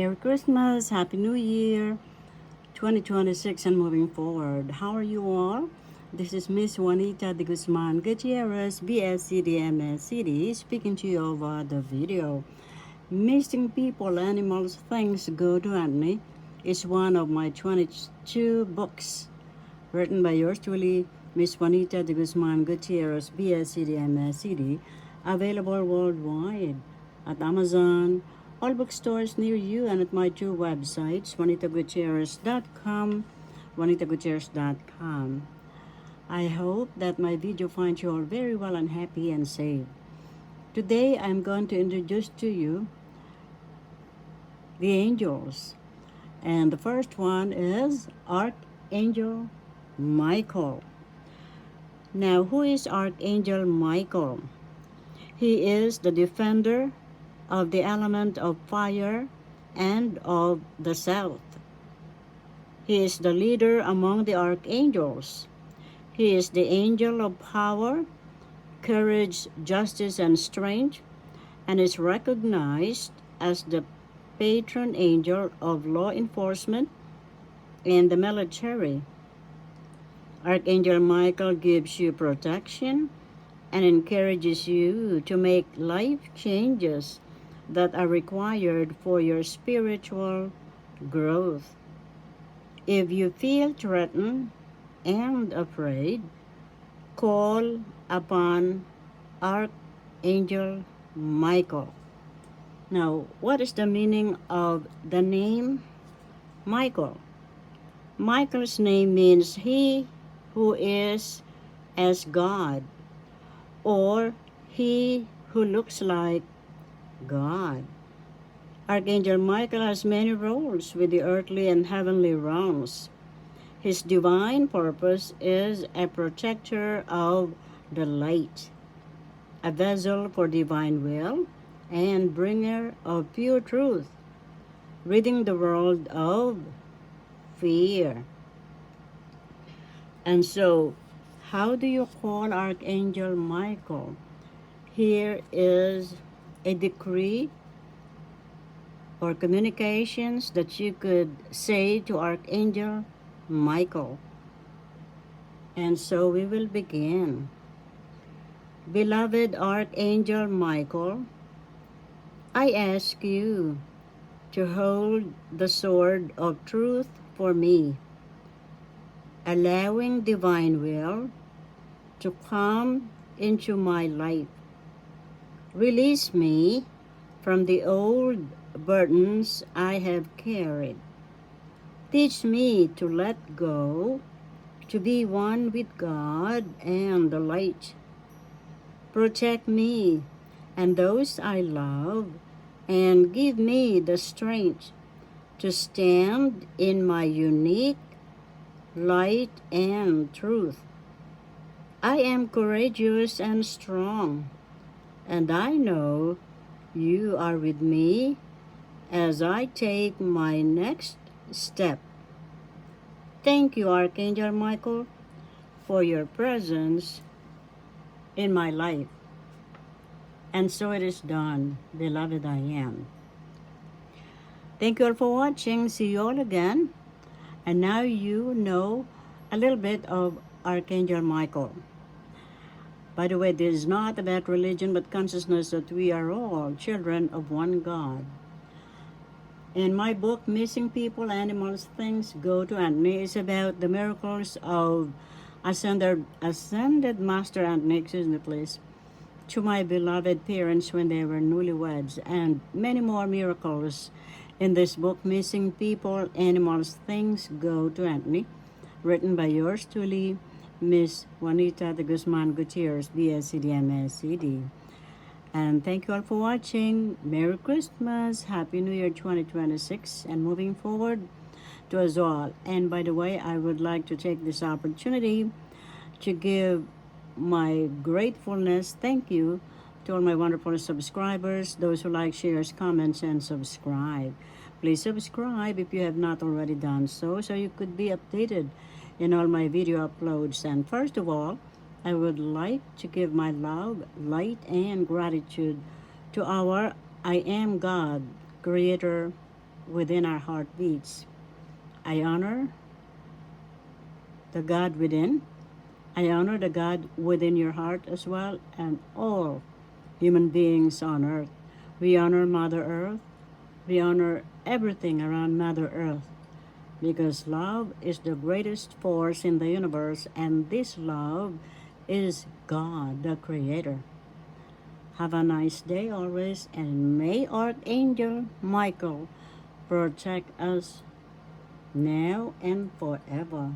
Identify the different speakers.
Speaker 1: Merry Christmas, Happy New Year, 2026 and moving forward. How are you all? This is Miss Juanita de Guzman Gutierrez, BSCD MSCD, speaking to you over the video. Missing People, Animals, Things Go to Anthony is one of my 22 books written by yours truly, Miss Juanita de Guzman Gutierrez, BSCD MSCD, available worldwide at Amazon, all bookstores near you, and at my two websites, juanitagutierrez.com, juanitagutierrez.com. I hope that my video finds you all very well and happy and safe. Today, I'm going to introduce to you the angels. And the first one is Archangel Michael. Now, who is Archangel Michael? He is the defender of the element of fire and of the south. He is the leader among the archangels. He is the angel of power, courage, justice, and strength, and is recognized as the patron angel of law enforcement and the military. Archangel Michael gives you protection and encourages you to make life changes that are required for your spiritual growth. If you feel threatened and afraid, call upon Archangel Michael. Now, what is the meaning of the name Michael? Michael's name means he who is as God, or he who looks like God. Archangel Michael has many roles with the earthly and heavenly realms. His divine purpose is a protector of the light, a vessel for divine will, and bringer of pure truth, ridding the world of fear. And so, how do you call Archangel Michael? Here is a decree or communications that you could say to Archangel Michael. And so we will begin. Beloved Archangel Michael, I ask you to hold the sword of truth for me, allowing divine will to come into my life. Release me from the old burdens I have carried. Teach me to let go, to be one with God and the light. Protect me and those I love, and give me the strength to stand in my unique light and truth. I am courageous and strong, and I know you are with me as I take my next step. Thank you, Archangel Michael, for your presence in my life. And so it is done, beloved I am. Thank you all for watching. See you all again. And now you know a little bit of Archangel Michael. By the way, this is not about religion but consciousness that we are all children of one God. In my book, Missing People, Animals, Things Go to Anthony, is about the miracles of ascended Master Anthony, excuse me please, to my beloved parents when they were newlyweds, and many more miracles in this book, Missing People, Animals, Things Go to Anthony, written by yours truly, Miss Juanita de Guzman Gutierrez, BSCD, MSCD. And thank you all for watching. Merry Christmas, Happy New Year 2026, and moving forward to us all. And by the way, I would like to take this opportunity to give my gratefulness, thank you, to all my wonderful subscribers, those who like, shares, comments, and subscribe. Please subscribe if you have not already done so you could be updated in all my video uploads. And first of all, I would like to give my love, light, and gratitude to our I Am God, Creator, within our heartbeats. I honor the God within. I honor the God within your heart as well, and all human beings on earth. We honor Mother Earth. We honor everything around Mother Earth because love is the greatest force in the universe, and this love is God, the Creator. Have a nice day always, and may Archangel Michael protect us now and forever.